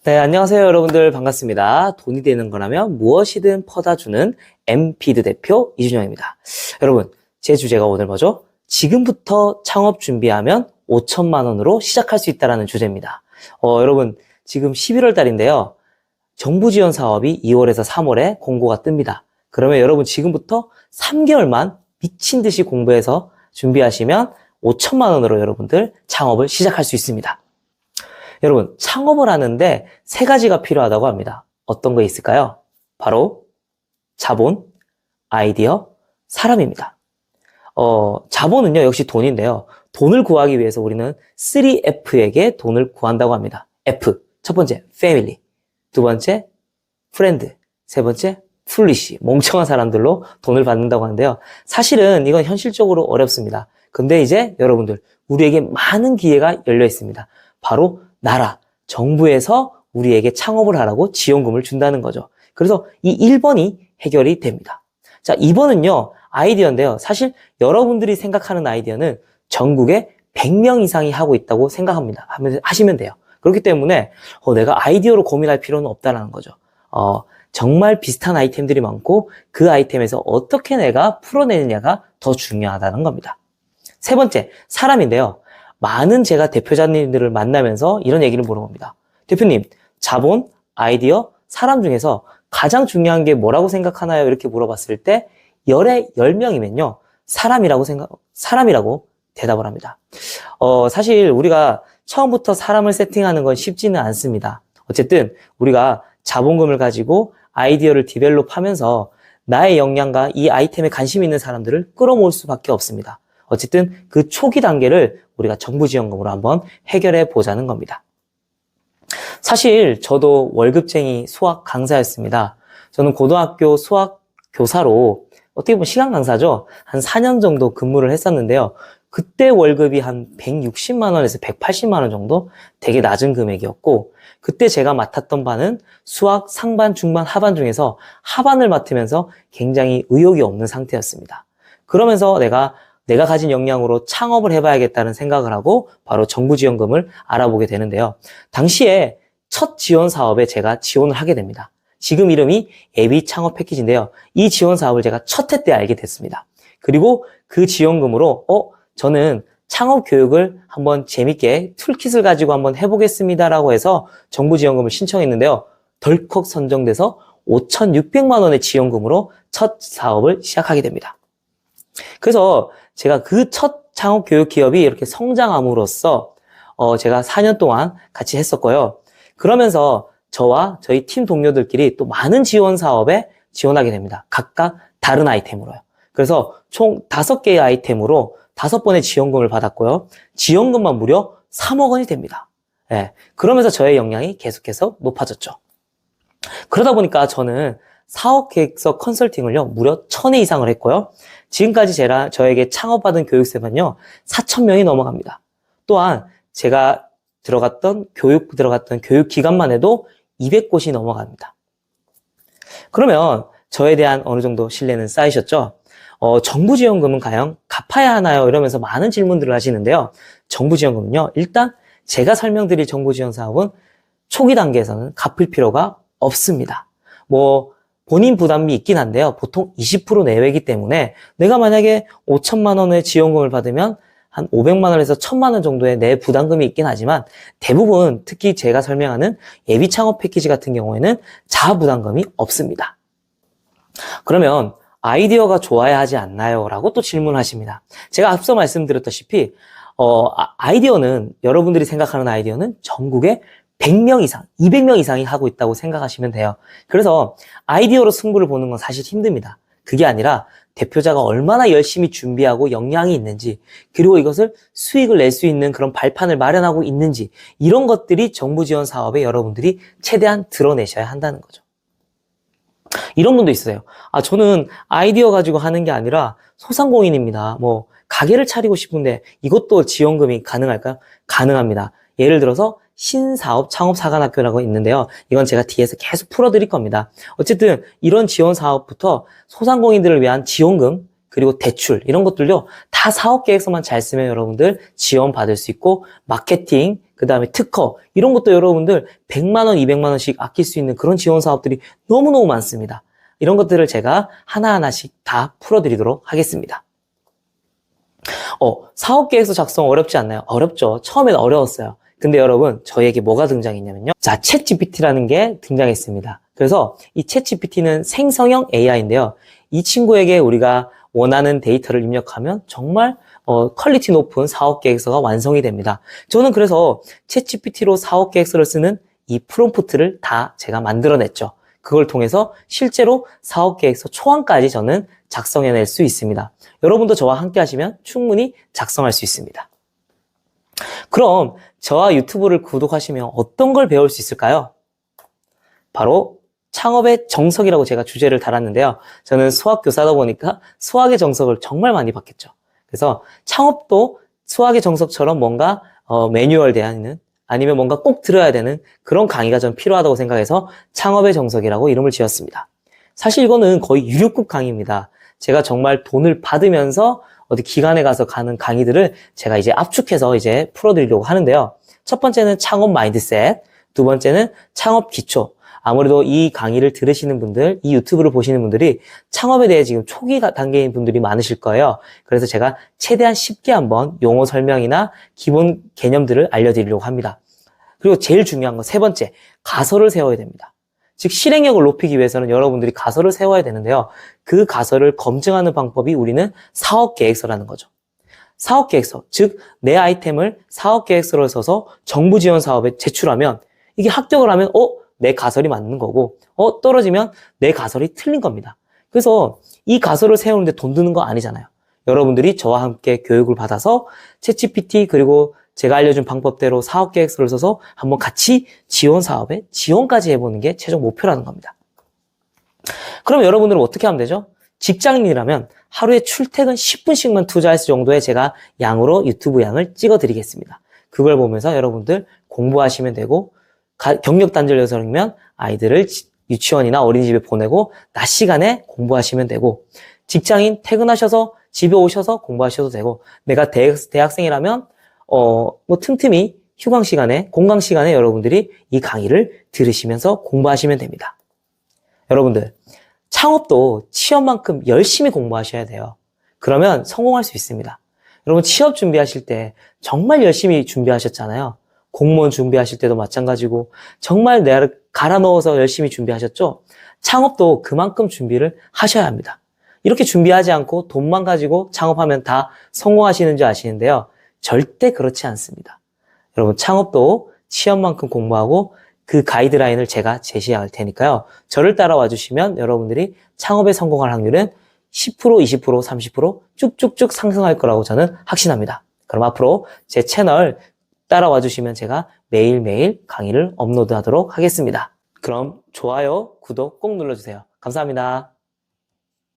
네, 안녕하세요, 여러분들. 반갑습니다. 돈이 되는 거라면 무엇이든 퍼다주는 엠피드 대표 이준영입니다. 여러분, 제 주제가 오늘 뭐죠? 지금부터 창업 준비하면 5천만 원으로 시작할 수 있다는 주제입니다. 여러분, 지금 11월 달인데요. 정부 지원 사업이 2월에서 3월에 공고가 뜹니다. 그러면 여러분 지금부터 3개월만 미친 듯이 공부해서 준비하시면 5천만 원으로 여러분들 창업을 시작할 수 있습니다. 여러분, 창업을 하는데 3가지가 필요하다고 합니다. 어떤 거 있을까요? 바로 자본, 아이디어, 사람입니다. 자본은요, 역시 돈인데요. 돈을 구하기 위해서 우리는 3F에게 돈을 구한다고 합니다. F, 첫 번째, family. 두 번째, friend. 세 번째, foolish. 멍청한 사람들로 돈을 받는다고 하는데요. 사실은 이건 현실적으로 어렵습니다. 근데 이제 여러분들, 우리에게 많은 기회가 열려 있습니다. 바로 나라, 정부에서 우리에게 창업을 하라고 지원금을 준다는 거죠. 그래서 이 1번이 해결이 됩니다. 자, 2번은요, 아이디어인데요. 사실 여러분들이 생각하는 아이디어는 전국에 100명 이상이 하고 있다고 생각합니다. 하시면 돼요. 그렇기 때문에 내가 아이디어로 고민할 필요는 없다는 거죠. 정말 비슷한 아이템들이 많고 그 아이템에서 어떻게 내가 풀어내느냐가 더 중요하다는 겁니다. 세 번째, 사람인데요. 많은 제가 대표자님들을 만나면서 이런 얘기를 물어봅니다. 대표님, 자본, 아이디어, 사람 중에서 가장 중요한 게 뭐라고 생각하나요? 이렇게 물어봤을 때 열에 10명이면요. 사람이라고 대답을 합니다. 사실 우리가 처음부터 사람을 세팅하는 건 쉽지는 않습니다. 어쨌든 우리가 자본금을 가지고 아이디어를 디벨롭하면서 나의 역량과 이 아이템에 관심 있는 사람들을 끌어모을 수밖에 없습니다. 어쨌든 그 초기 단계를 우리가 정부 지원금으로 한번 해결해 보자는 겁니다. 사실 저도 월급쟁이 수학 강사였습니다. 저는 고등학교 수학 교사로 어떻게 보면 시간 강사죠. 한 4년 정도 근무를 했었는데요. 그때 월급이 한 160만 원에서 180만 원 정도 되게 낮은 금액이었고 그때 제가 맡았던 반은 수학 상반, 중반, 하반 중에서 하반을 맡으면서 굉장히 의욕이 없는 상태였습니다. 그러면서 내가 가진 역량으로 창업을 해봐야겠다는 생각을 하고 바로 정부 지원금을 알아보게 되는데요. 당시에 첫 지원 사업에 제가 지원을 하게 됩니다. 지금 이름이 예비 창업 패키지인데요. 이 지원 사업을 제가 첫 해 때 알게 됐습니다. 그리고 그 지원금으로 저는 창업 교육을 한번 재밌게 툴킷을 가지고 한번 해보겠습니다라고 해서 정부 지원금을 신청했는데요. 덜컥 선정돼서 5,600만 원의 지원금으로 첫 사업을 시작하게 됩니다. 그래서 제가 그 첫 창업 교육 기업이 이렇게 성장함으로써 제가 4년 동안 같이 했었고요. 그러면서 저와 저희 팀 동료들끼리 또 많은 지원 사업에 지원하게 됩니다. 각각 다른 아이템으로요. 그래서 총 5개의 아이템으로 5번의 지원금을 받았고요. 지원금만 무려 3억 원이 됩니다. 예, 그러면서 저의 역량이 계속해서 높아졌죠. 그러다 보니까 저는 사업 계획서 컨설팅을요, 무려 1000회 이상을 했고요. 지금까지 저에게 창업받은 교육생은요, 4,000명이 넘어갑니다. 또한 제가 들어갔던 교육 기간만 해도 200곳이 넘어갑니다. 그러면 저에 대한 어느 정도 신뢰는 쌓이셨죠? 정부 지원금은 과연 갚아야 하나요? 이러면서 많은 질문들을 하시는데요. 정부 지원금은요, 일단 제가 설명드릴 정부 지원 사업은 초기 단계에서는 갚을 필요가 없습니다. 본인 부담이 있긴 한데요. 보통 20% 내외이기 때문에 내가 만약에 5천만 원의 지원금을 받으면 한 500만 원에서 1000만 원 정도의 내 부담금이 있긴 하지만 대부분 특히 제가 설명하는 예비 창업 패키지 같은 경우에는 자아 부담금이 없습니다. 그러면 아이디어가 좋아야 하지 않나요? 라고 또 질문하십니다. 제가 앞서 말씀드렸다시피 아이디어는 여러분들이 생각하는 아이디어는 전국에 100명 이상, 200명 이상이 하고 있다고 생각하시면 돼요. 그래서 아이디어로 승부를 보는 건 사실 힘듭니다. 그게 아니라 대표자가 얼마나 열심히 준비하고 역량이 있는지, 그리고 이것을 수익을 낼 수 있는 그런 발판을 마련하고 있는지, 이런 것들이 정부 지원 사업에 여러분들이 최대한 드러내셔야 한다는 거죠. 이런 분도 있어요. 저는 아이디어 가지고 하는 게 아니라 소상공인입니다. 가게를 차리고 싶은데 이것도 지원금이 가능할까요? 가능합니다. 예를 들어서 신사업 창업사관학교라고 있는데요. 이건 제가 뒤에서 계속 풀어드릴 겁니다. 어쨌든 이런 지원 사업부터 소상공인들을 위한 지원금, 그리고 대출 이런 것들요 다 사업계획서만 잘 쓰면 여러분들 지원받을 수 있고 마케팅 그 다음에 특허 이런 것도 여러분들 100만 원, 200만 원씩 아낄 수 있는 그런 지원 사업들이 너무너무 많습니다. 이런 것들을 제가 하나하나씩 다 풀어드리도록 하겠습니다. 사업계획서 작성 어렵지 않나요? 어렵죠. 처음엔 어려웠어요. 근데 여러분 저희에게 뭐가 등장했냐면요. 자, 챗GPT라는 게 등장했습니다. 그래서 이 챗GPT는 생성형 AI인데요. 이 친구에게 우리가 원하는 데이터를 입력하면 정말 퀄리티 높은 사업계획서가 완성이 됩니다. 저는 그래서 챗GPT로 사업계획서를 쓰는 이 프롬프트를 다 제가 만들어냈죠. 그걸 통해서 실제로 사업계획서 초안까지 저는 작성해낼 수 있습니다. 여러분도 저와 함께 하시면 충분히 작성할 수 있습니다. 그럼 저와 유튜브를 구독하시면 어떤 걸 배울 수 있을까요? 바로 창업의 정석이라고 제가 주제를 달았는데요. 저는 수학교사다 보니까 수학의 정석을 정말 많이 받겠죠. 그래서 창업도 수학의 정석처럼 뭔가 매뉴얼 대하는 아니면 뭔가 꼭 들어야 되는 그런 강의가 좀 필요하다고 생각해서 창업의 정석이라고 이름을 지었습니다. 사실 이거는 거의 유료급 강의입니다. 제가 정말 돈을 받으면서 어디 기관에 가서 가는 강의들을 제가 이제 압축해서 이제 풀어드리려고 하는데요. 첫 번째는 창업 마인드셋, 두 번째는 창업 기초. 아무래도 이 강의를 들으시는 분들, 이 유튜브를 보시는 분들이 창업에 대해 지금 초기 단계인 분들이 많으실 거예요. 그래서 제가 최대한 쉽게 한번 용어 설명이나 기본 개념들을 알려드리려고 합니다. 그리고 제일 중요한 건 세 번째, 가설을 세워야 됩니다. 즉 실행력을 높이기 위해서는 여러분들이 가설을 세워야 되는데요. 그 가설을 검증하는 방법이 우리는 사업계획서라는 거죠. 사업계획서, 즉 내 아이템을 사업계획서로 써서 정부 지원 사업에 제출하면 이게 합격을 하면 내 가설이 맞는 거고 떨어지면 내 가설이 틀린 겁니다. 그래서 이 가설을 세우는데 돈 드는 거 아니잖아요. 여러분들이 저와 함께 교육을 받아서 챗GPT 그리고 제가 알려준 방법대로 사업계획서를 써서 한번 같이 지원 사업에 지원까지 해보는 게 최종 목표라는 겁니다. 그럼 여러분들은 어떻게 하면 되죠? 직장인이라면 하루에 출퇴근 10분씩만 투자할 정도의 제가 양으로 유튜브 양을 찍어 드리겠습니다. 그걸 보면서 여러분들 공부하시면 되고 경력 단절여성이면 아이들을 유치원이나 어린이집에 보내고 낮 시간에 공부하시면 되고 직장인 퇴근하셔서 집에 오셔서 공부하셔도 되고 내가 대학생이라면 틈틈이 휴강 시간에 공강 시간에 여러분들이 이 강의를 들으시면서 공부하시면 됩니다. 여러분들 창업도 취업만큼 열심히 공부하셔야 돼요. 그러면 성공할 수 있습니다. 여러분 취업 준비하실 때 정말 열심히 준비하셨잖아요. 공무원 준비하실 때도 마찬가지고 정말 내를 갈아 넣어서 열심히 준비하셨죠? 창업도 그만큼 준비를 하셔야 합니다. 이렇게 준비하지 않고 돈만 가지고 창업하면 다 성공하시는 줄 아시는데요. 절대 그렇지 않습니다. 여러분 창업도 취업만큼 공부하고 그 가이드라인을 제가 제시할 테니까요. 저를 따라와 주시면 여러분들이 창업에 성공할 확률은 10%, 20%, 30% 쭉쭉쭉 상승할 거라고 저는 확신합니다. 그럼 앞으로 제 채널 따라와 주시면 제가 매일매일 강의를 업로드하도록 하겠습니다. 그럼 좋아요, 구독 꼭 눌러주세요. 감사합니다.